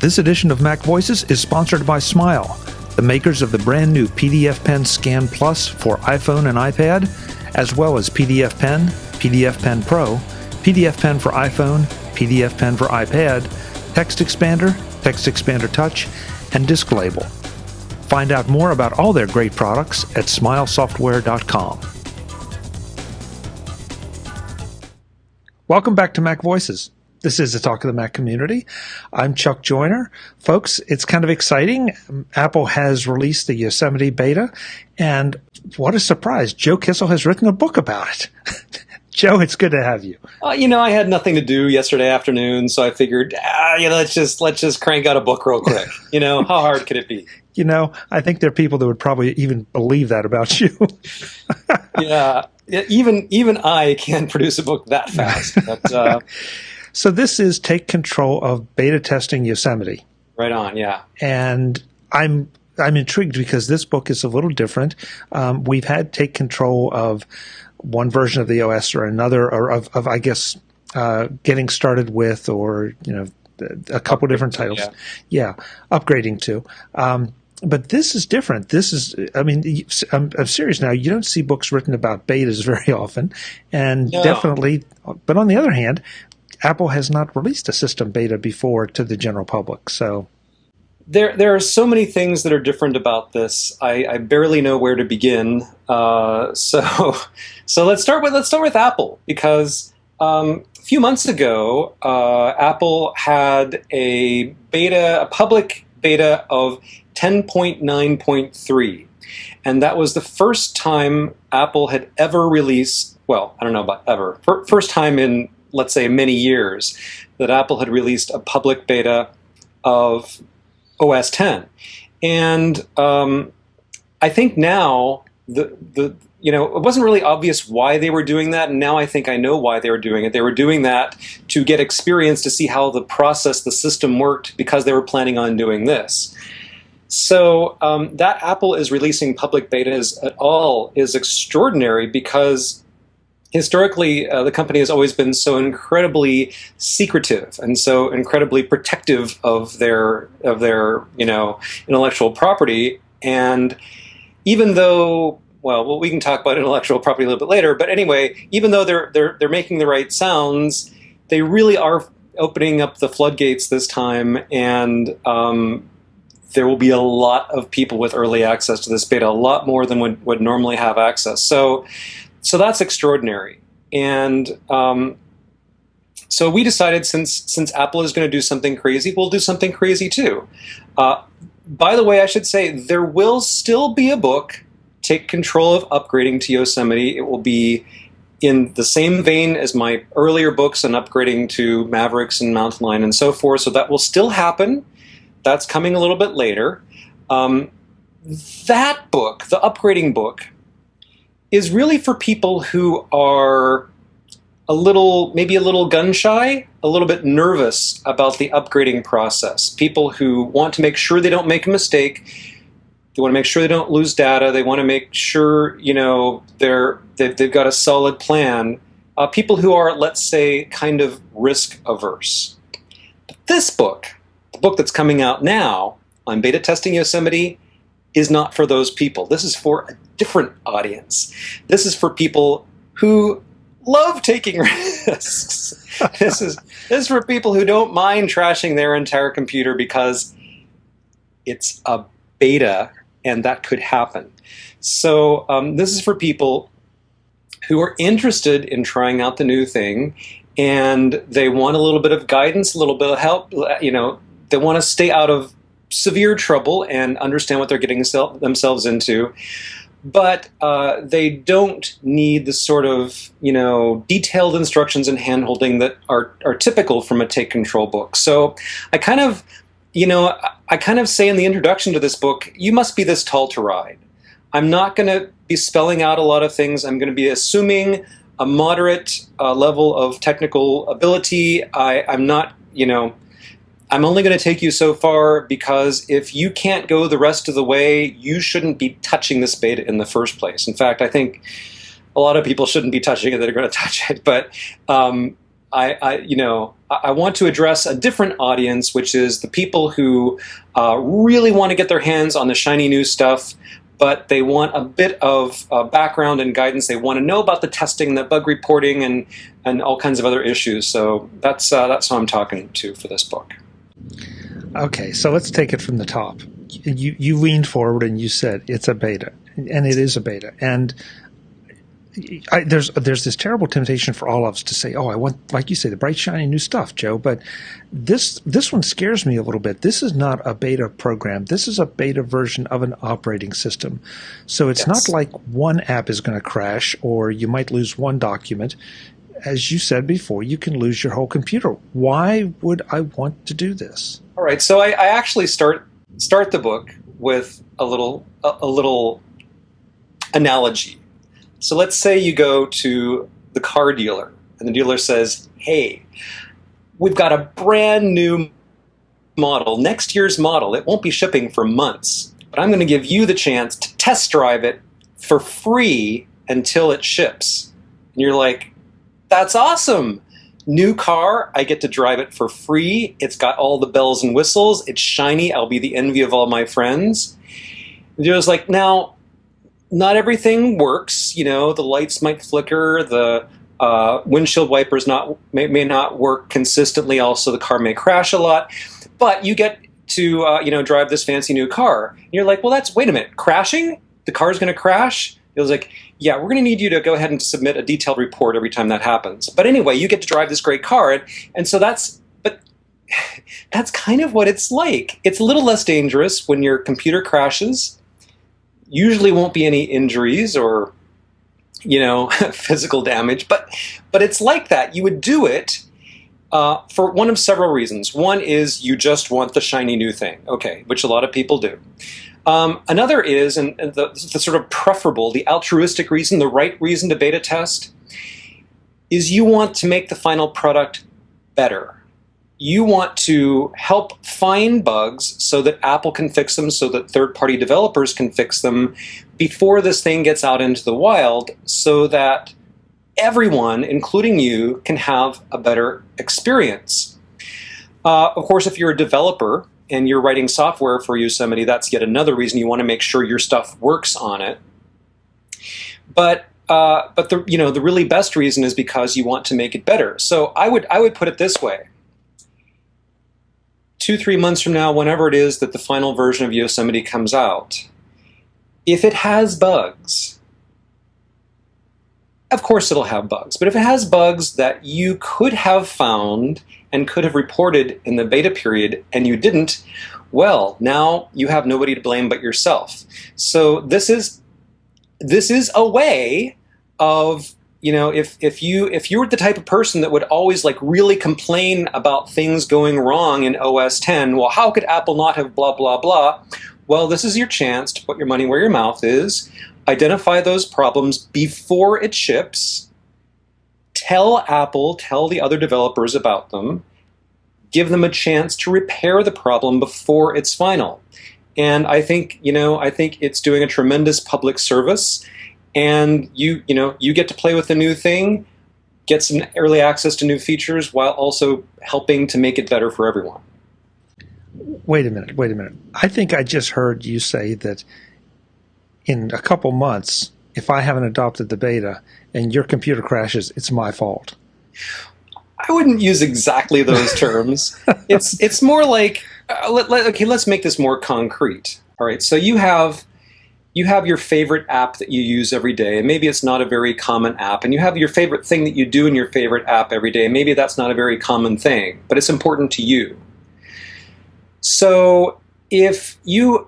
This edition of MacVoices is sponsored by Smile, the makers of the brand new PDF Pen Scan Plus for iPhone and iPad, as well as PDF Pen, PDF Pen Pro, PDF Pen for iPhone, PDF Pen for iPad, Text Expander Touch, and Disc Label. Find out more about all their great products at smilesoftware.com. Welcome back to MacVoices. This is the Talk of the Mac community. I'm Chuck Joyner. Folks, it's kind of exciting. Apple has released the Yosemite beta, and what a surprise. Joe Kissell has written a book about it. Joe, it's good to have you. I had nothing to do yesterday afternoon, so I figured, let's just crank out a book real quick. How hard could it be? I think there are people that would probably even believe that about you. Yeah, even I can't produce a book that fast. But, so this is Take Control of Beta Testing Yosemite. Right on, yeah. And I'm intrigued because this book is a little different. We've had Take Control of one version of the OS or another, or of I guess, getting started with, or, a couple different titles. Yeah, upgrading to. But this is different. This is, I'm serious now. You don't see books written about betas very often. And definitely, but on the other hand, Apple has not released a system beta before to the general public. So there are so many things that are different about this. I barely know where to begin. So let's start with Apple, because a few months ago, Apple had a public beta of 10.9.3, and that was the first time Apple had ever released. Well, I don't know about ever. First time in, let's say, many years that Apple had released a public beta of OS X. And I think now it wasn't really obvious why they were doing that, and now I think I know why they were doing it. They were doing that to get experience, to see how the system worked, because they were planning on doing this. So that Apple is releasing public betas at all is extraordinary, because historically, the company has always been so incredibly secretive and so incredibly protective of their intellectual property. And even though, well, we can talk about intellectual property a little bit later, but anyway, even though they're making the right sounds, they really are opening up the floodgates this time, and there will be a lot of people with early access to this beta, a lot more than would normally have access. So that's extraordinary. And so we decided, since Apple is going to do something crazy, we'll do something crazy too. By the way, I should say, there will still be a book, Take Control of Upgrading to Yosemite. It will be in the same vein as my earlier books on upgrading to Mavericks and Mountain Lion and so forth, so that will still happen. That's coming a little bit later. That book, the upgrading book, is really for people who are maybe a little gun shy, a little bit nervous about the upgrading process. People who want to make sure they don't make a mistake. They want to make sure they don't lose data. They want to make sure they've got a solid plan. People who are, let's say, kind of risk averse. But this book, the book that's coming out now on beta testing Yosemite, is not for those people. This is for a different audience. This is for people who love taking risks. This is for people who don't mind trashing their entire computer because it's a beta and that could happen. So this is for people who are interested in trying out the new thing, and they want a little bit of guidance, a little bit of help. They want to stay out of severe trouble and understand what they're getting themselves into, but they don't need the sort of detailed instructions and handholding that are typical from a Take Control book. So I kind of say in the introduction to this book, you must be this tall to ride. I'm not going to be spelling out a lot of things. I'm going to be assuming a moderate level of technical ability. I'm not, I'm only going to take you so far, because if you can't go the rest of the way, you shouldn't be touching this beta in the first place. In fact, I think a lot of people shouldn't be touching it that are going to touch it. But I want to address a different audience, which is the people who really want to get their hands on the shiny new stuff, but they want a bit of background and guidance. They want to know about the testing, the bug reporting, and all kinds of other issues. So that's who I'm talking to for this book. Okay, so let's take it from the top. You leaned forward and you said it's a beta, and it is a beta. And there's this terrible temptation for all of us to say, "Oh, I want," like you say, the bright, shiny new stuff, Joe. But this one scares me a little bit. This is not a beta program. This is a beta version of an operating system. So it's not like one app is going to crash, or you might lose one document. As you said before, you can lose your whole computer. Why would I want to do this? All right, so I actually start the book with a little analogy. So let's say you go to the car dealer, and the dealer says, "Hey, we've got a brand new model, next year's model. It won't be shipping for months, but I'm going to give you the chance to test drive it for free until it ships." And you're like, "That's awesome. New car, I get to drive it for free. It's got all the bells and whistles. It's shiny. I'll be the envy of all my friends." The dealer's like, "Now, not everything works. You know, the lights might flicker. The windshield wipers may not work consistently. Also, the car may crash a lot. But you get to drive this fancy new car." And you're like, "Well, wait a minute. Crashing? The car's going to crash?" It was like, "Yeah, we're going to need you to go ahead and submit a detailed report every time that happens. But anyway, you get to drive this great car." And so that's kind of what it's like. It's a little less dangerous when your computer crashes. Usually won't be any injuries or, physical damage. But it's like that. You would do it for one of several reasons. One is you just want the shiny new thing, okay, which a lot of people do. Another is, and the sort of preferable, the altruistic reason, the right reason to beta test, is you want to make the final product better. You want to help find bugs so that Apple can fix them, so that third-party developers can fix them before this thing gets out into the wild, so that everyone, including you, can have a better experience. Of course, if you're a developer and you're writing software for Yosemite, that's yet another reason you want to make sure your stuff works on it. But the really best reason is because you want to make it better. So I would put it this way: 2-3 months from now, whenever it is that the final version of Yosemite comes out, if it has bugs, of course it'll have bugs, but if it has bugs that you could have found and could have reported in the beta period and you didn't, well, now you have nobody to blame but yourself. So this is a way of, if you were the type of person that would always really complain about things going wrong in OS 10, well, how could Apple not have blah, blah, blah? Well, this is your chance to put your money where your mouth is, identify those problems before it ships, tell Apple, tell the other developers about them, give them a chance to repair the problem before it's final. And I think it's doing a tremendous public service. And you get to play with the new thing, get some early access to new features while also helping to make it better for everyone. Wait a minute. I think I just heard you say that in a couple months, if I haven't adopted the beta and your computer crashes, it's my fault. I wouldn't use exactly those terms. It's more like, let's make this more concrete. All right, so you have your favorite app that you use every day, and maybe it's not a very common app, and you have your favorite thing that you do in your favorite app every day, and maybe that's not a very common thing, but it's important to you. So if you've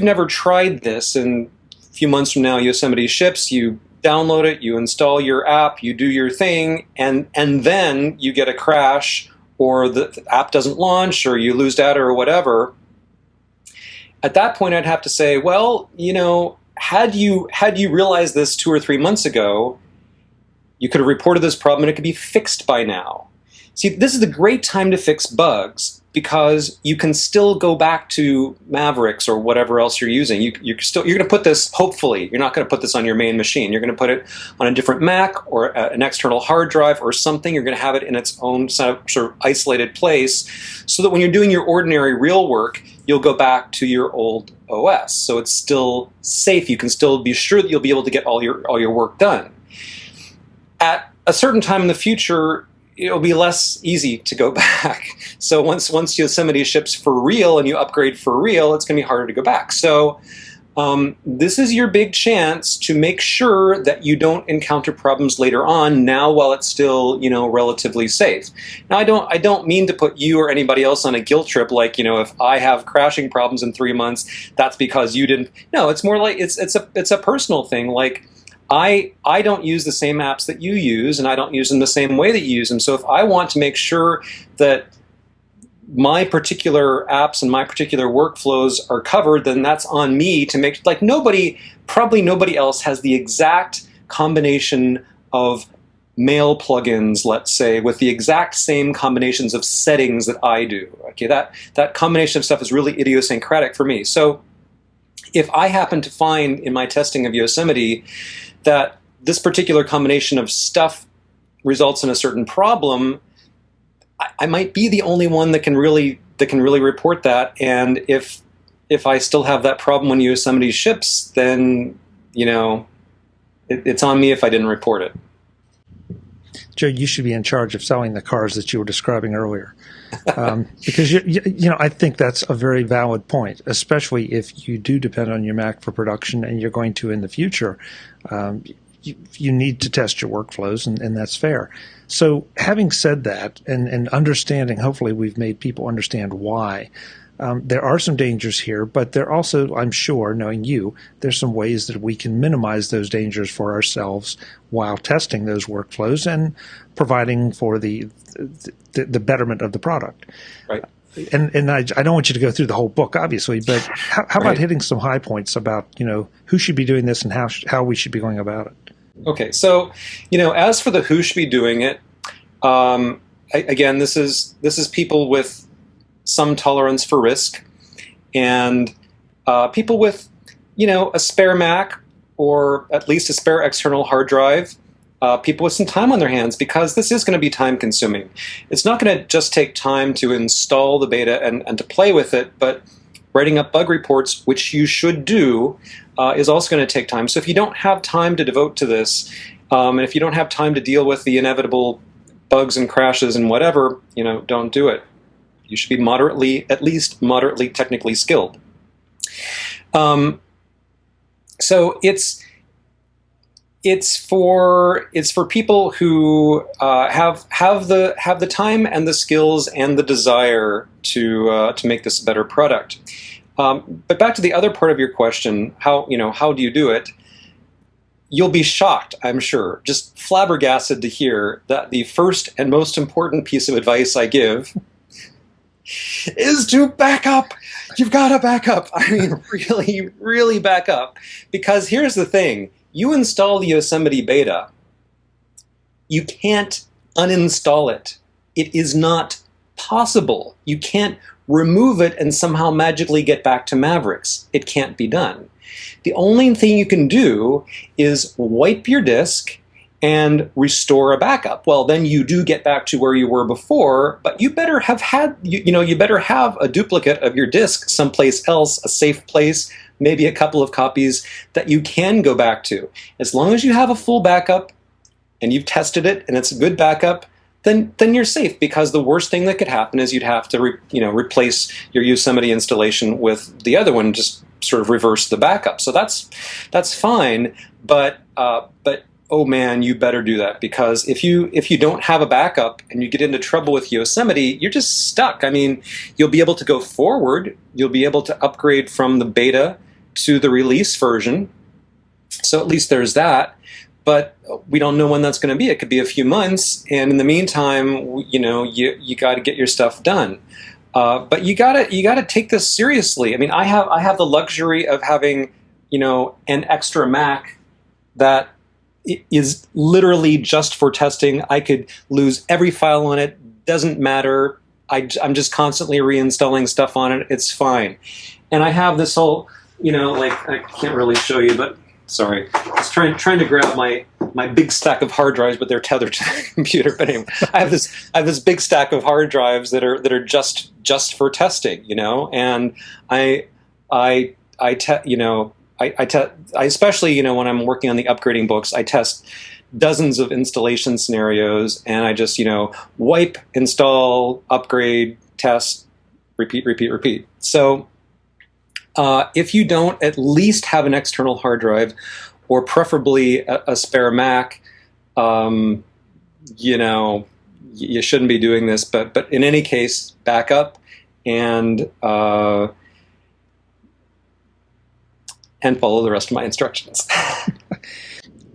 never tried this, and a few months from now Yosemite ships, you download it, you install your app, you do your thing, and then you get a crash, or the app doesn't launch, or you lose data or whatever, at that point I'd have to say, well, had you realized this 2 or 3 months ago, you could have reported this problem and it could be fixed by now. See, this is the great time to fix bugs, because you can still go back to Mavericks or whatever else you're using. You're going to put this, hopefully, you're not going to put this on your main machine. You're going to put it on a different Mac or an external hard drive or something. You're going to have it in its own sort of isolated place so that when you're doing your ordinary real work, you'll go back to your old OS. So it's still safe. You can still be sure that you'll be able to get all your work done. At a certain time in the future, it'll be less easy to go back. So once Yosemite ships for real and you upgrade for real, it's going to be harder to go back. So this is your big chance to make sure that you don't encounter problems later on, now while it's still, relatively safe. Now, I don't mean to put you or anybody else on a guilt trip, like, if I have crashing problems in 3 months, that's because you didn't. No, it's more like it's a personal thing. Like, I don't use the same apps that you use, and I don't use them the same way that you use them. So if I want to make sure that my particular apps and my particular workflows are covered, then that's on me to make, like, probably nobody else has the exact combination of mail plugins, let's say, with the exact same combinations of settings that I do. Okay, that combination of stuff is really idiosyncratic for me. So if I happen to find in my testing of Yosemite that this particular combination of stuff results in a certain problem, I might be the only one that can really report that. And if I still have that problem when Yosemite ships, then it's on me if I didn't report it. Joe, you should be in charge of selling the cars that you were describing earlier, because I think that's a very valid point, especially if you do depend on your Mac for production and you're going to in the future. You need to test your workflows, and that's fair. So having said that, and understanding, hopefully we've made people understand why, there are some dangers here, but there also, I'm sure, knowing you, there's some ways that we can minimize those dangers for ourselves while testing those workflows and providing for the betterment of the product. Right. And I don't want you to go through the whole book, obviously, but how about hitting some high points about, who should be doing this and how we should be going about it? Okay, so, as for the who should be doing it, again, this is people with some tolerance for risk, and people with, a spare Mac or at least a spare external hard drive, people with some time on their hands, because this is going to be time consuming. It's not going to just take time to install the beta and to play with it, but writing up bug reports, which you should do, is also going to take time. So if you don't have time to devote to this, and if you don't have time to deal with the inevitable bugs and crashes and whatever, don't do it. You should be at least moderately technically skilled. So it's for people who have the time and the skills and the desire to make this a better product. But back to the other part of your question, how do you do it? You'll be shocked, I'm sure, just flabbergasted to hear that the first and most important piece of advice I give is to back up. You've got to back up. I mean, really, really back up. Because here's the thing. You install the Yosemite beta. You can't uninstall it. It is not possible. You can't remove it and somehow magically get back to Mavericks. It can't be done. The only thing you can do is wipe your disk and restore a backup. Well, then you do get back to where you were before, but you better have you better have a duplicate of your disk someplace else, a safe place, maybe a couple of copies that you can go back to. As long as you have a full backup and you've tested it and it's a good backup, then you're safe, because the worst thing that could happen is you'd have to replace your Yosemite installation with the other one, just sort of reverse the backup. So that's fine, but oh man, you better do that, because if you don't have a backup and you get into trouble with Yosemite, you're just stuck. I mean, you'll be able to go forward, you'll be able to upgrade from the beta to the release version. So at least there's that. But we don't know when that's going to be. It could be a few months, and in the meantime, you got to get your stuff done. But you gotta take this seriously. I mean, I have the luxury of having an extra Mac that is literally just for testing. I could lose every file on it. Doesn't matter. I'm just constantly reinstalling stuff on it. It's fine. And I have this whole, like, I can't really show you, but sorry. I was trying to grab my big stack of hard drives, but they're tethered to the computer. But anyway, I have this big stack of hard drives that are just for testing, and I especially, when I'm working on the upgrading books, I test dozens of installation scenarios, and I just, wipe, install, upgrade, test, repeat, repeat, repeat. So if you don't at least have an external hard drive, or preferably a spare Mac, you shouldn't be doing this. But in any case, back up and follow the rest of my instructions.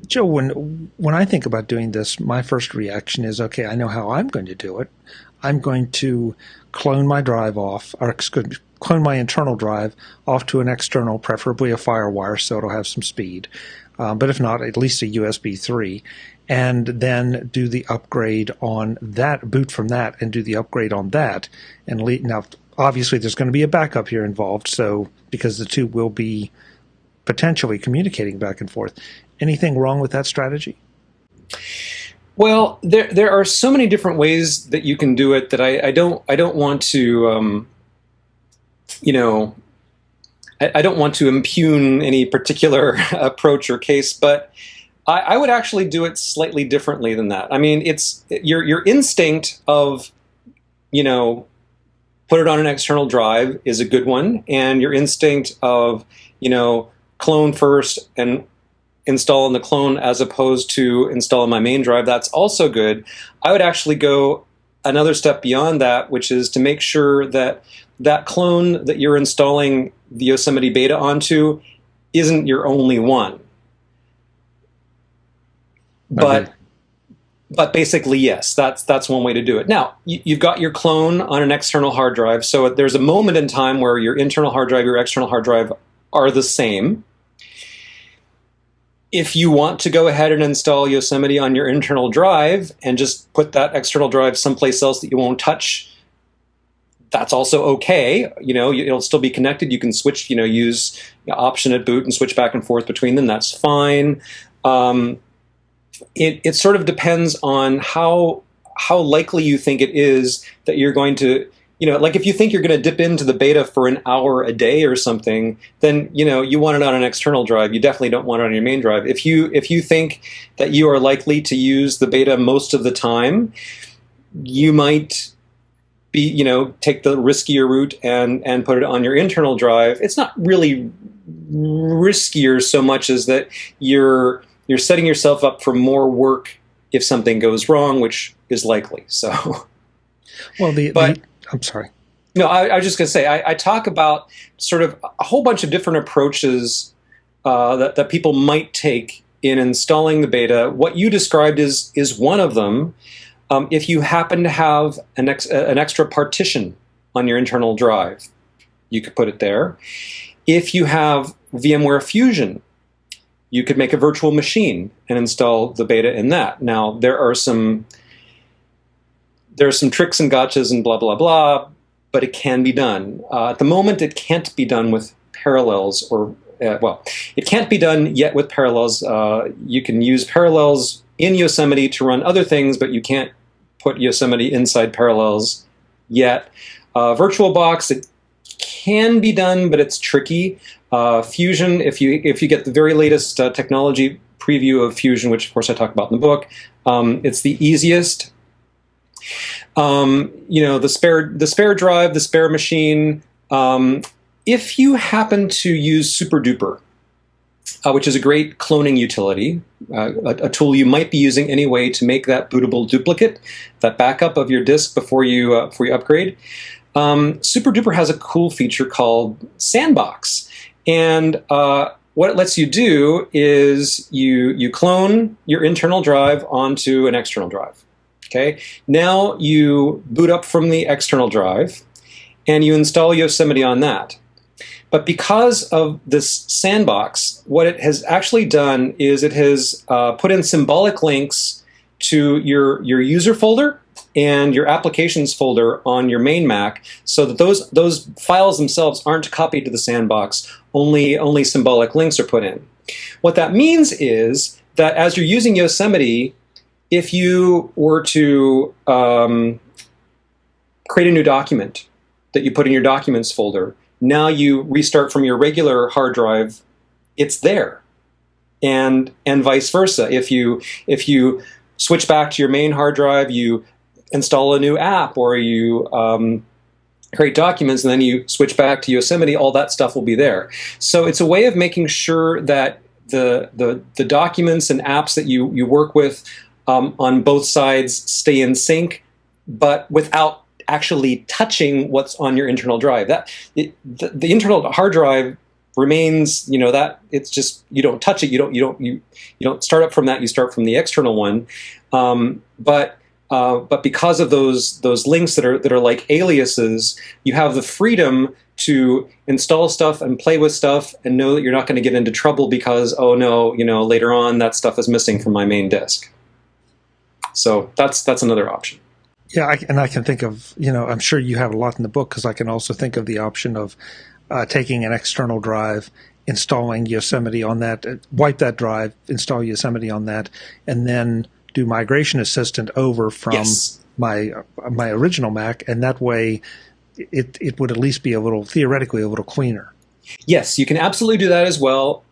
Joe, when I think about doing this, my first reaction is, okay, I know how I'm going to do it. I'm going to clone my drive off, or clone my internal drive off to an external, preferably a FireWire, so it'll have some speed. But if not, at least a USB 3, and then do the upgrade on that, boot from that, and do the upgrade on that. And now, obviously, there's going to be a backup here involved, so because the two will be potentially communicating back and forth. Anything wrong with that strategy? Well, there are so many different ways that you can do it that I don't want to I don't want to impugn any particular approach or case, but I would actually do it slightly differently than that. I mean, it's your instinct of put it on an external drive is a good one, and your instinct of clone first and install in the clone as opposed to install in my main drive, that's also good. I would actually go another step beyond that, which is to make sure that that clone that you're installing the Yosemite beta onto isn't your only one. Okay. But basically, yes, that's one way to do it. Now, you've got your clone on an external hard drive, so there's a moment in time where your internal hard drive, your external hard drive are the same. If you want to go ahead and install Yosemite on your internal drive and just put that external drive someplace else that you won't touch, that's also okay. It'll still be connected. You can switch, use option at boot and switch back and forth between them. That's fine. It sort of depends on how likely you think it is that you're going to, like if you think you're going to dip into the beta for an hour a day or something, then, you want it on an external drive. You definitely don't want it on your main drive. If you think that you are likely to use the beta most of the time, you might be, take the riskier route and put it on your internal drive. It's not really riskier so much as that you're setting yourself up for more work if something goes wrong, which is likely. So, well, I'm sorry. No, I was just going to say, I talk about sort of a whole bunch of different approaches that people might take in installing the beta. What you described is one of them. If you happen to have an extra partition on your internal drive, you could put it there. If you have VMware Fusion, you could make a virtual machine and install the beta in that. Now, there are some tricks and gotchas and blah, blah, blah, but it can be done. At the moment, it can't be done with Parallels, it can't be done yet with Parallels. You can use Parallels in Yosemite to run other things, but you can't put Yosemite inside Parallels yet. VirtualBox, it can be done, but it's tricky. Fusion, if you get the very latest technology preview of Fusion, which of course I talk about in the book, it's the easiest. The spare drive, the spare machine. If you happen to use SuperDuper, which is a great cloning utility, a tool you might be using anyway to make that bootable duplicate, that backup of your disk before you upgrade. SuperDuper has a cool feature called Sandbox, and what it lets you do is you clone your internal drive onto an external drive. Okay. Now you boot up from the external drive, and you install Yosemite on that. But because of this sandbox, what it has actually done is it has put in symbolic links to your user folder and your applications folder on your main Mac, so that those files themselves aren't copied to the sandbox. Only symbolic links are put in. What that means is that as you're using Yosemite, if you were to create a new document that you put in your documents folder, now you restart from your regular hard drive, it's there. And vice versa. If you switch back to your main hard drive, you install a new app, or you create documents, and then you switch back to Yosemite, all that stuff will be there. So it's a way of making sure that the documents and apps that you work with on both sides stay in sync, but without actually touching what's on your internal drive. The internal hard drive remains, that it's just, you don't touch it. You don't start up from that. You start from the external one. But because of those links that are like aliases, you have the freedom to install stuff and play with stuff and know that you're not going to get into trouble because, oh no, later on that stuff is missing from my main disk. So that's another option. Yeah, I can think of, I'm sure you have a lot in the book, because I can also think of the option of taking an external drive, installing Yosemite on that, wipe that drive, install Yosemite on that, and then do Migration Assistant over from my original Mac, and that way it would at least be theoretically a little cleaner. Yes, you can absolutely do that as well.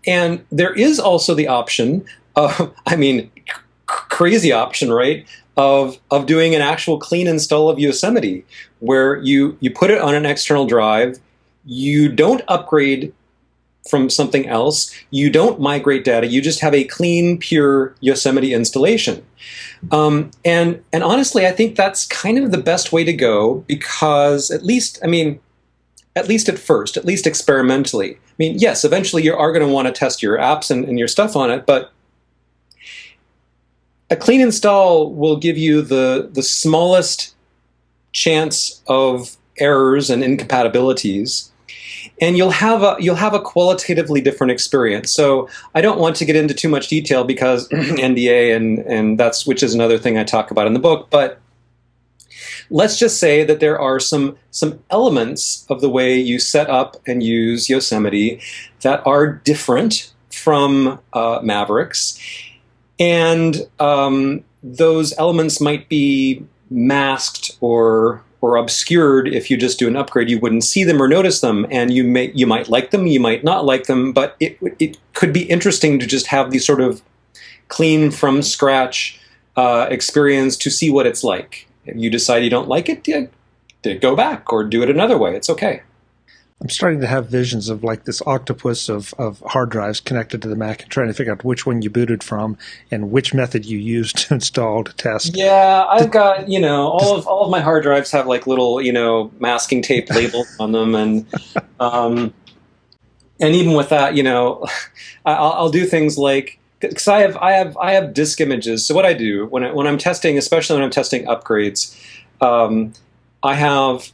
And there is also the option of, crazy option, right? Of doing an actual clean install of Yosemite, where you put it on an external drive, you don't upgrade from something else, you don't migrate data, you just have a clean, pure Yosemite installation. And honestly, I think that's kind of the best way to go, because at least at first, at least experimentally. Yes, eventually you are going to want to test your apps and your stuff on it, but a clean install will give you the smallest chance of errors and incompatibilities, and you'll have a qualitatively different experience. So I don't want to get into too much detail because NDA, and which is another thing I talk about in the book. But let's just say that there are some elements of the way you set up and use Yosemite that are different from Mavericks. And those elements might be masked or obscured. If you just do an upgrade, you wouldn't see them or notice them, and you might like them, you might not like them, but it could be interesting to just have these sort of clean from scratch experience to see what it's like. If you decide you don't like it, go back or do it another way. It's okay. I'm starting to have visions of like this octopus of hard drives connected to the Mac and trying to figure out which one you booted from and which method you used to install to test. Yeah, I've got, all of my hard drives have like little, masking tape labels on them, and even with that, I'll do things like, because I have disk images. So what I do when I'm testing, especially when I'm testing upgrades, I have,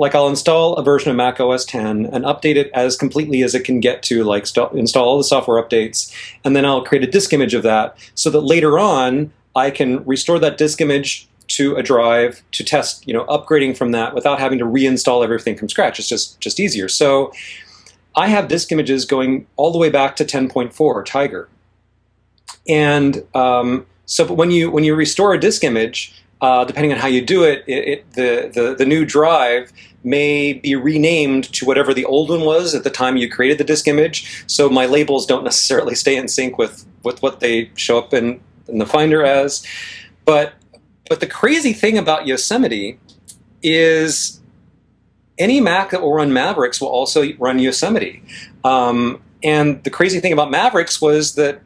I'll install a version of Mac OS X and update it as completely as it can get to, install all the software updates, and then I'll create a disk image of that so that later on I can restore that disk image to a drive to test, upgrading from that without having to reinstall everything from scratch. It's just easier. So I have disk images going all the way back to 10.4 Tiger, and but when you restore a disk image, depending on how you do it, the new drive may be renamed to whatever the old one was at the time you created the disk image. So my labels don't necessarily stay in sync with what they show up in the Finder as. But the crazy thing about Yosemite is any Mac that will run Mavericks will also run Yosemite. And the crazy thing about Mavericks was that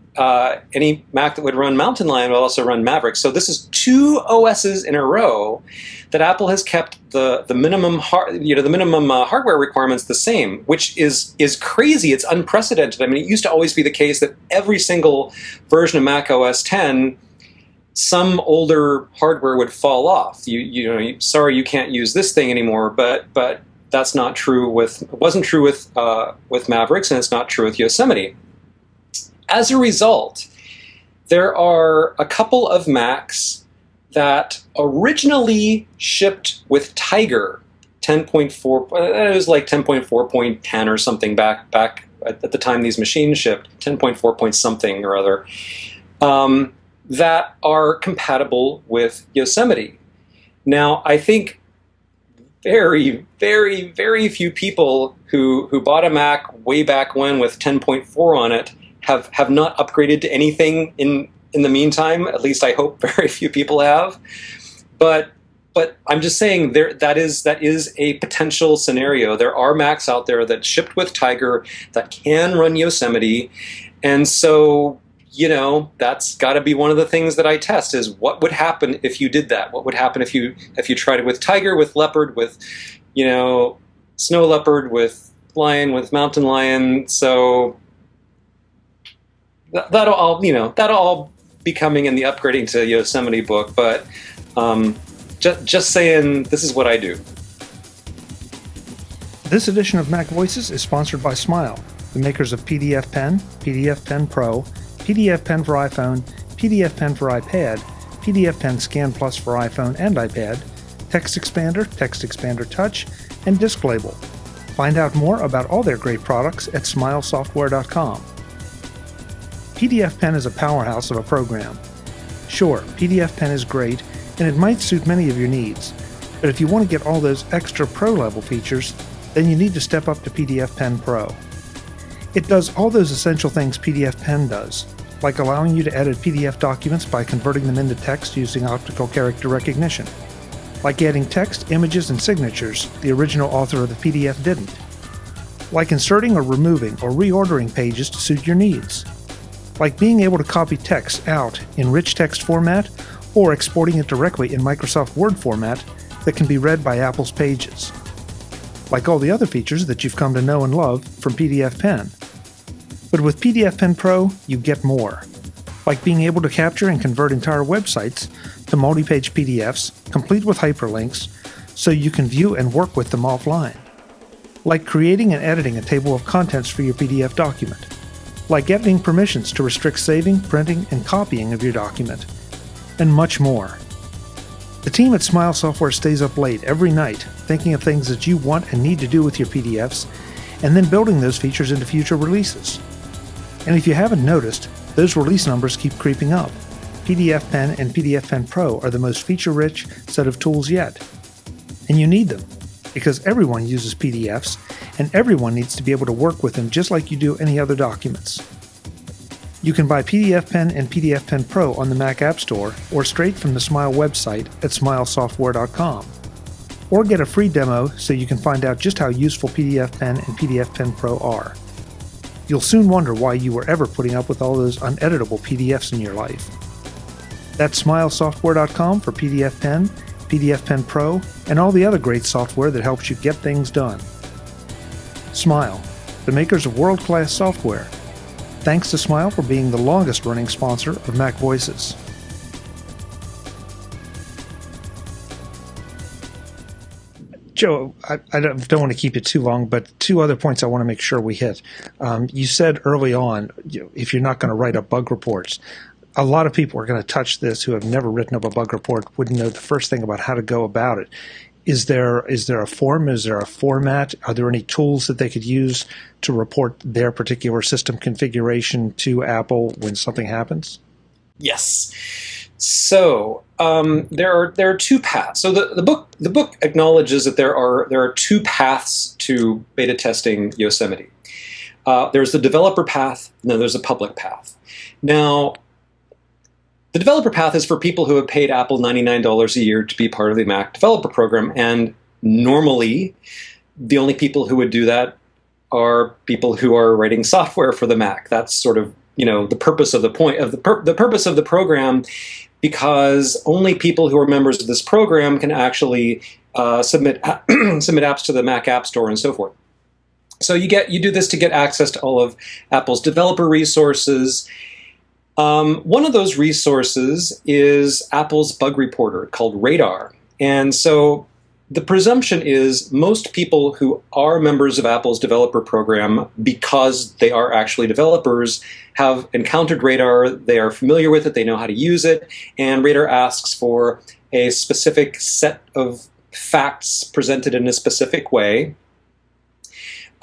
any Mac that would run Mountain Lion will also run Mavericks. So this is 2 OSs in a row that Apple has kept the minimum hardware requirements the same, which is crazy. It's unprecedented. It used to always be the case that every single version of Mac OS X, some older hardware would fall off. Sorry, you can't use this thing anymore. But that's not true it wasn't true with Mavericks, and it's not true with Yosemite. As a result, there are a couple of Macs that originally shipped with Tiger 10.4. It was like 10.4.10 or something back at the time these machines shipped, 10.4 point something or other, that are compatible with Yosemite. Now, I think very, very, very few people who bought a Mac way back when with 10.4 on it have not upgraded to anything in the meantime. At least I hope very few people have. But I'm just saying that is a potential scenario. There are Macs out there that shipped with Tiger that can run Yosemite, and so that's got to be one of the things that I test is what would happen if you did that. What would happen if you tried it with Tiger, with Leopard, with Snow Leopard, with Lion, with Mountain Lion. So that'll all be coming in the upgrading to Yosemite book, but. Just saying, this is what I do. This edition of MacVoices is sponsored by Smile, the makers of PDF Pen, PDF Pen Pro, PDF Pen for iPhone, PDF Pen for iPad, PDF Pen Scan Plus for iPhone and iPad, Text Expander Touch, and Disc Label. Find out more about all their great products at smilesoftware.com. PDF Pen is a powerhouse of a program. Sure, PDF Pen is great, and it might suit many of your needs, but if you want to get all those extra pro-level features, then you need to step up to PDF Pen Pro. It does all those essential things PDF Pen does, like allowing you to edit PDF documents by converting them into text using optical character recognition, like adding text, images, and signatures the original author of the PDF didn't, like inserting or removing or reordering pages to suit your needs, like being able to copy text out in rich text format or exporting it directly in Microsoft Word format that can be read by Apple's Pages. Like all the other features that you've come to know and love from PDF Pen. But with PDF Pen Pro, you get more. Like being able to capture and convert entire websites to multi-page PDFs, complete with hyperlinks, so you can view and work with them offline. Like creating and editing a table of contents for your PDF document. Like editing permissions to restrict saving, printing, and copying of your document. And much more. The team at Smile Software stays up late every night thinking of things that you want and need to do with your PDFs, and then building those features into future releases. And if you haven't noticed, those release numbers keep creeping up. PDF Pen and PDF Pen Pro are the most feature-rich set of tools yet. And you need them, because everyone uses PDFs, and everyone needs to be able to work with them just like you do any other documents. You can buy PDF Pen and PDF Pen Pro on the Mac App Store or straight from the Smile website at smilesoftware.com. Or get a free demo so you can find out just how useful PDF Pen and PDF Pen Pro are. You'll soon wonder why you were ever putting up with all those uneditable PDFs in your life. That's smilesoftware.com for PDF Pen, PDF Pen Pro, and all the other great software that helps you get things done. Smile, the makers of world-class software. Thanks to Smile for being the longest-running sponsor of MacVoices. Joe, I don't want to keep it too long, but two other points I want to make sure we hit. You said early on, if you're not going to write up bug reports, a lot of people are going to touch this who have never written up a bug report, wouldn't know the first thing about how to go about it. Is there a form? Is there a format? Are there any tools that they could use to report their particular system configuration to Apple when something happens? Yes. So there are two paths. So the book acknowledges that there are two paths to beta testing Yosemite. There's the developer path, and then there's a public path. Now, the developer path is for people who have paid Apple $99 a year to be part of the Mac developer program, and normally the only people who would do that are people who are writing software for the Mac. That's sort of the purpose of the purpose of the program, because only people who are members of this program can actually submit apps to the Mac App Store and so forth. So you do this to get access to all of Apple's developer resources. One of those resources is Apple's bug reporter called Radar. And so the presumption is most people who are members of Apple's developer program, because they are actually developers, have encountered Radar, they are familiar with it, they know how to use it, and Radar asks for a specific set of facts presented in a specific way.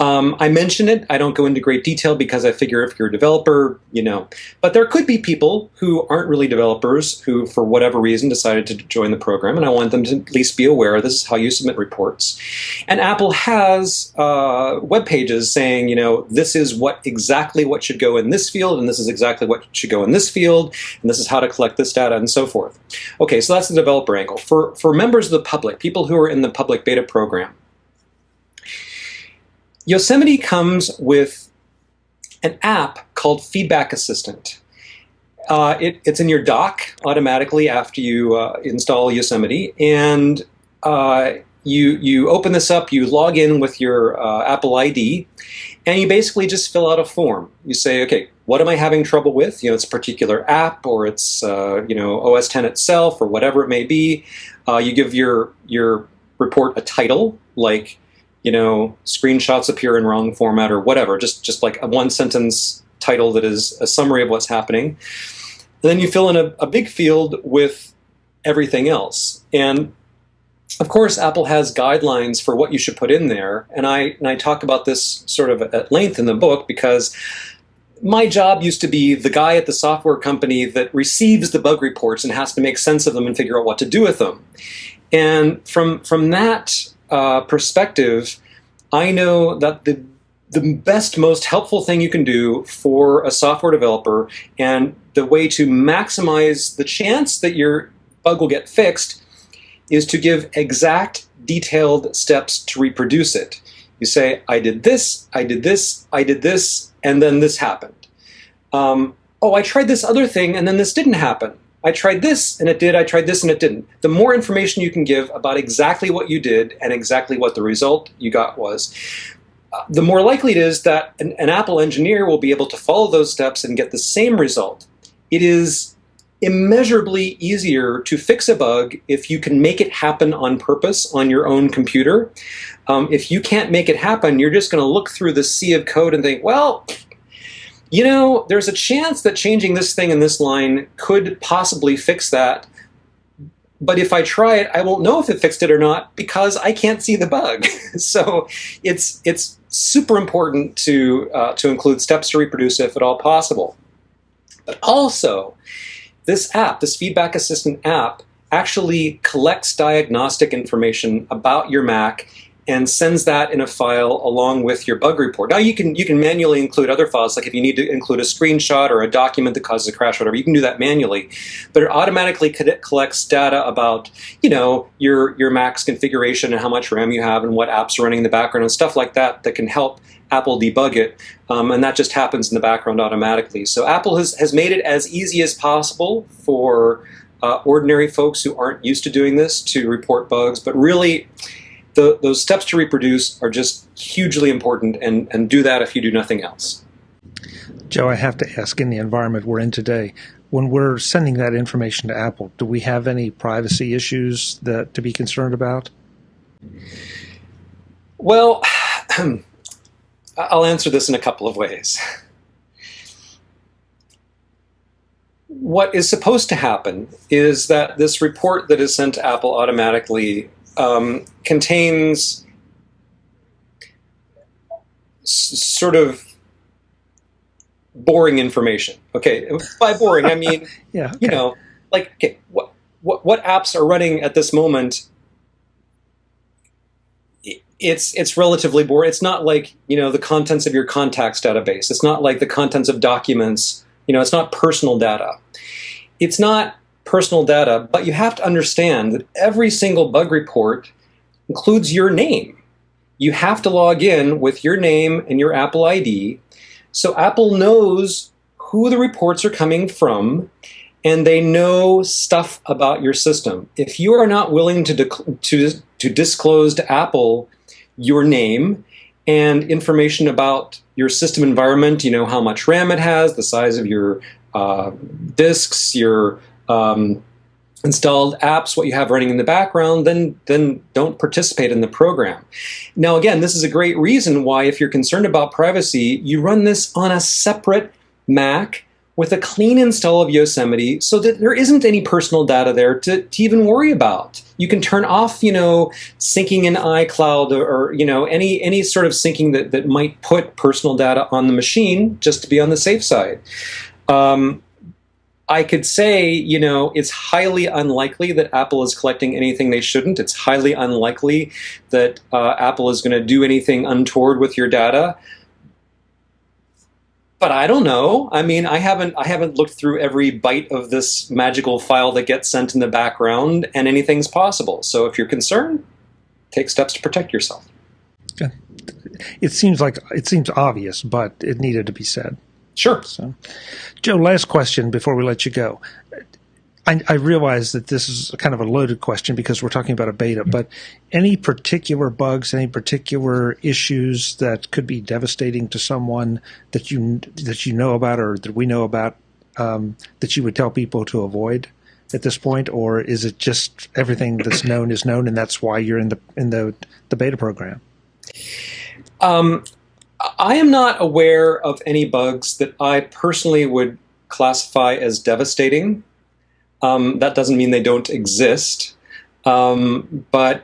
I mention it. I don't go into great detail because I figure if you're a developer, you know. But there could be people who aren't really developers who, for whatever reason, decided to join the program, and I want them to at least be aware this is how you submit reports. And Apple has web pages saying, you know, this is exactly what should go in this field, and this is exactly what should go in this field, and this is how to collect this data, and so forth. Okay, so that's the developer angle. For members of the public, people who are in the public beta program, Yosemite comes with an app called Feedback Assistant. It's in your dock automatically after you install Yosemite, and you open this up, you log in with your Apple ID, and you basically just fill out a form. You say, okay, what am I having trouble with? You know, it's a particular app, or it's you know, OS X itself, or whatever it may be. You give your report a title, like, you know, screenshots appear in wrong format or whatever, just like a one-sentence title that is a summary of what's happening. And then you fill in a big field with everything else. And of course, Apple has guidelines for what you should put in there. And I talk about this sort of at length in the book, because my job used to be the guy at the software company that receives the bug reports and has to make sense of them and figure out what to do with them. And from that perspective, I know that the best, most helpful thing you can do for a software developer, and the way to maximize the chance that your bug will get fixed, is to give exact, detailed steps to reproduce it. You say, I did this, I did this, I did this, and then this happened. Oh, I tried this other thing, and then this didn't happen. I tried this, and it did. I tried this, and it didn't. The more information you can give about exactly what you did and exactly what the result you got was, the more likely it is that an Apple engineer will be able to follow those steps and get the same result. It is immeasurably easier to fix a bug if you can make it happen on purpose on your own computer. If you can't make it happen, you're just going to look through the sea of code and think, well, you know, there's a chance that changing this thing in this line could possibly fix that. But if I try it, I won't know if it fixed it or not because I can't see the bug. So it's super important to include steps to reproduce if at all possible. But also, this app, this Feedback Assistant app, actually collects diagnostic information about your Mac and sends that in a file along with your bug report. Now you can manually include other files, like if you need to include a screenshot or a document that causes a crash or whatever, you can do that manually. But it automatically collects data about, you know, your Mac's configuration and how much RAM you have and what apps are running in the background and stuff like that that can help Apple debug it. And that just happens in the background automatically. So Apple has made it as easy as possible for ordinary folks who aren't used to doing this to report bugs, but really, those steps to reproduce are just hugely important, and do that if you do nothing else. Joe, I have to ask, in the environment we're in today, when we're sending that information to Apple, do we have any privacy issues to be concerned about? Well, I'll answer this in a couple of ways. What is supposed to happen is that this report that is sent to Apple automatically contains sort of boring information. Okay, by boring I mean, yeah, okay. You know, like, okay, what apps are running at this moment? It's relatively boring. It's not like, you know, the contents of your contacts database. It's not like the contents of documents. You know, it's not personal data. It's not personal data, but you have to understand that every single bug report includes your name. You have to log in with your name and your Apple ID, so Apple knows who the reports are coming from, and they know stuff about your system. If you are not willing to disclose to Apple your name and information about your system environment, you know, how much RAM it has, the size of your disks, your installed apps, what you have running in the background, then don't participate in the program. Now, again, this is a great reason why, if you're concerned about privacy, you run this on a separate Mac with a clean install of Yosemite so that there isn't any personal data there to even worry about. You can turn off, syncing in iCloud or any sort of syncing that might put personal data on the machine, just to be on the safe side. I could say, it's highly unlikely that Apple is collecting anything they shouldn't. It's highly unlikely that Apple is going to do anything untoward with your data. But I don't know. I mean, I haven't looked through every byte of this magical file that gets sent in the background, and anything's possible. So if you're concerned, take steps to protect yourself. Okay. It seems obvious, but it needed to be said. Sure. So, Joe, last question before we let you go. I realize that this is kind of a loaded question because we're talking about a beta, but any particular bugs, any particular issues that could be devastating to someone that you know about or that we know about that you would tell people to avoid at this point, or is it just everything that's known is known and that's why you're in the beta program? I am not aware of any bugs that I personally would classify as devastating. That doesn't mean they don't exist. But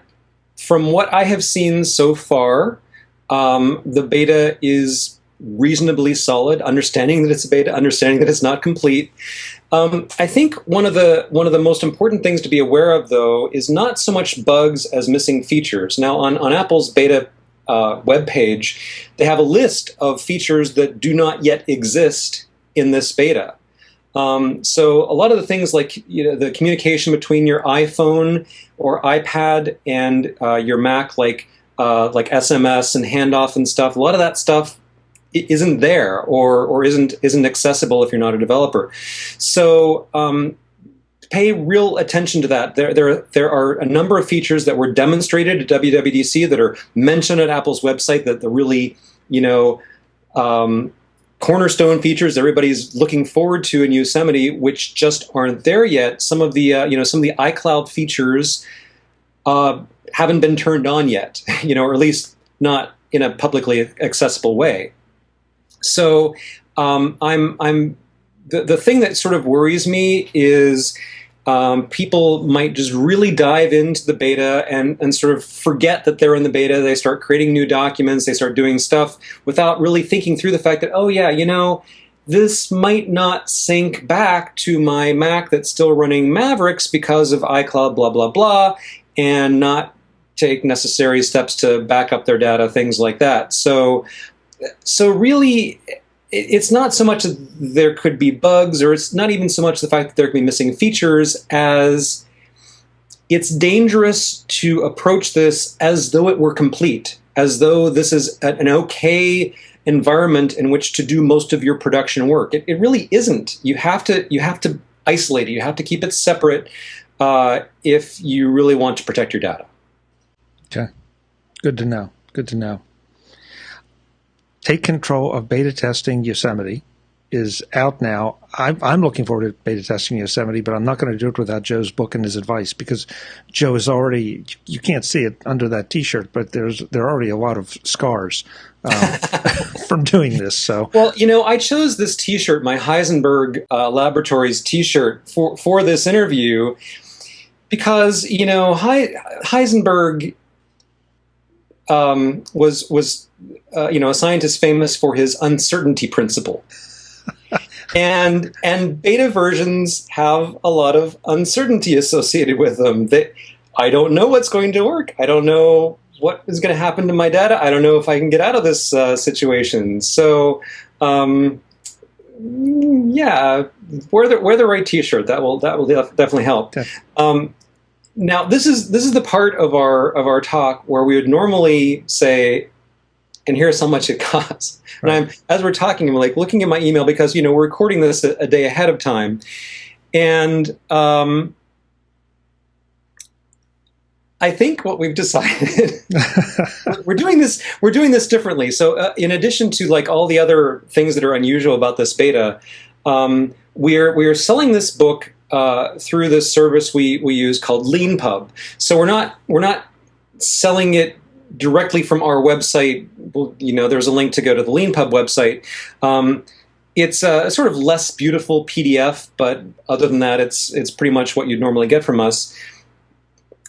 from what I have seen so far, the beta is reasonably solid, understanding that it's a beta, understanding that it's not complete. I think one of the most important things to be aware of, though, is not so much bugs as missing features. Now, on Apple's beta webpage, they have a list of features that do not yet exist in this beta. So a lot of the things like the communication between your iPhone or iPad and your Mac, like SMS and handoff and stuff, a lot of that stuff isn't there or isn't accessible if you're not a developer. So pay real attention to that. There are a number of features that were demonstrated at WWDC that are mentioned at Apple's website that the really cornerstone features everybody's looking forward to in Yosemite, which just aren't there yet. Some of the iCloud features haven't been turned on yet, or at least not in a publicly accessible way. So the thing that sort of worries me is people might just really dive into the beta and sort of forget that they're in the beta. They start creating new documents. They start doing stuff without really thinking through the fact that, oh yeah, this might not sync back to my Mac that's still running Mavericks because of iCloud, blah, blah, blah, and not take necessary steps to back up their data, things like that. So really, it's not so much that there could be bugs, or it's not even so much the fact that there could be missing features, as it's dangerous to approach this as though it were complete, as though this is an okay environment in which to do most of your production work. It really isn't. You have to isolate it. You have to keep it separate if you really want to protect your data. Okay. Good to know. Good to know. Take Control of Beta Testing Yosemite is out now. I'm looking forward to beta testing Yosemite, but I'm not going to do it without Joe's book and his advice, because Joe is already, you can't see it under that T-shirt, but there are already a lot of scars from doing this. So, well, I chose this T-shirt, my Heisenberg Laboratories T-shirt, for this interview because Heisenberg was a scientist famous for his uncertainty principle. and beta versions have a lot of uncertainty associated with them. I don't know what's going to work. I don't know what is going to happen to my data. I don't know if I can get out of this situation. So, yeah, wear the right T-shirt. That will definitely help. Okay. Now, this is the part of our talk where we would normally say, and here's how much it costs. Right. And as we're talking, I'm like looking at my email because we're recording this a day ahead of time, and I think what we've decided we're doing this differently. So in addition to like all the other things that are unusual about this beta, we're selling this book through this service we use called LeanPub. So we're not selling it directly from our website. There's a link to go to the LeanPub website. It's a sort of less beautiful PDF, but other than that, it's pretty much what you'd normally get from us.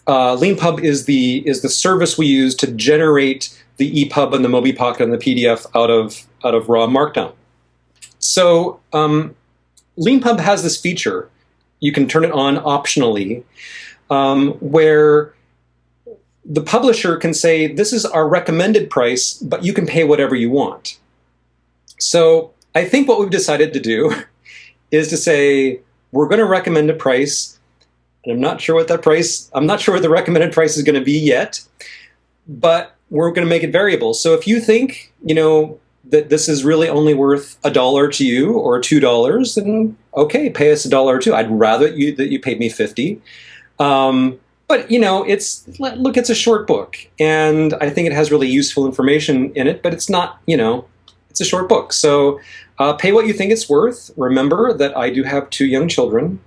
LeanPub is the service we use to generate the EPUB and the MobiPocket and the PDF out of raw Markdown. So LeanPub has this feature. You can turn it on optionally, where the publisher can say, this is our recommended price, but you can pay whatever you want. So I think what we've decided to do is to say, we're going to recommend a price, and I'm not sure what the recommended price is going to be yet, but we're going to make it variable. So if you think, that this is really only worth $1 to you or $2, then okay, pay us $1 or $2. I'd rather that you paid me $50. But it's a short book, and I think it has really useful information in it, but it's not, it's a short book. So pay what you think it's worth. Remember that I do have 2 young children,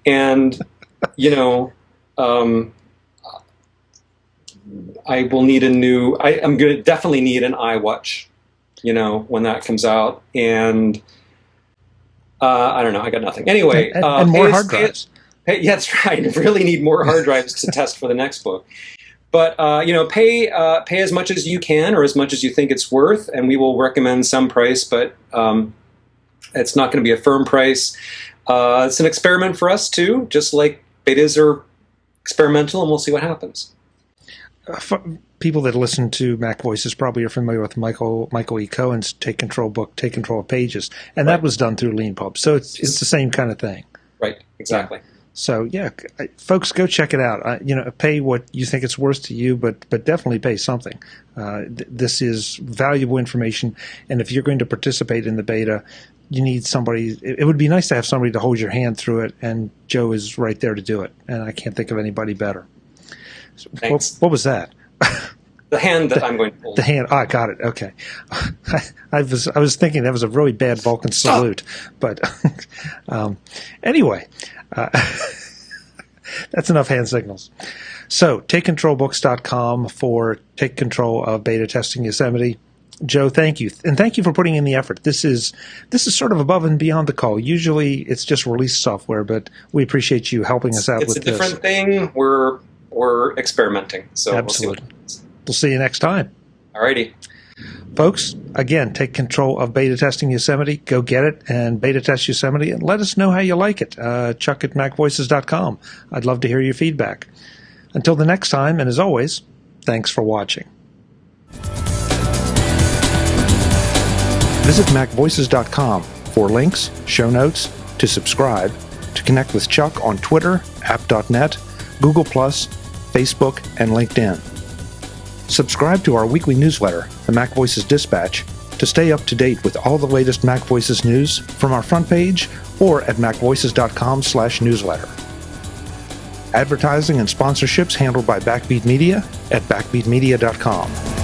and I will need I'm going to definitely need an iWatch, when that comes out. And I don't know, I got nothing. Anyway. And more hard drives. Yeah, that's right. I really need more hard drives to test for the next book. But, pay as much as you can or as much as you think it's worth, and we will recommend some price, but it's not going to be a firm price. It's an experiment for us, too, just like betas are experimental, and we'll see what happens. People that listen to MacVoices probably are familiar with Michael E. Cohen's Take Control book, Take Control of Pages, and that was done through LeanPub. So it's the same kind of thing. Right, exactly. So yeah, folks, go check it out. Pay what you think it's worth to you, but definitely pay something. This is valuable information, and if you're going to participate in the beta, you need somebody. It would be nice to have somebody to hold your hand through it, and Joe is right there to do it, and I can't think of anybody better. Thanks. What was that? The hand that I'm going to hold. The hand. I got it. Okay. I was thinking that was a really bad Vulcan salute, but anyway, that's enough hand signals. So, TakeControlBooks.com for Take Control of Beta Testing Yosemite. Joe, thank you, and thank you for putting in the effort. This is sort of above and beyond the call. Usually, it's just release software, but we appreciate you helping us out with this. It's a different thing. We're experimenting. So absolutely. We'll see you next time. Alrighty. Folks, again, take control of beta testing Yosemite. Go get it and beta test Yosemite and let us know how you like it. Chuck at MacVoices.com. I'd love to hear your feedback. Until the next time, and as always, thanks for watching. Visit MacVoices.com for links, show notes, to subscribe, to connect with Chuck on Twitter, app.net, Google+, Facebook, and LinkedIn. Subscribe to our weekly newsletter, the MacVoices Dispatch, to stay up to date with all the latest MacVoices news from our front page or at MacVoices.com/newsletter. Advertising and sponsorships handled by Backbeat Media at BackbeatMedia.com.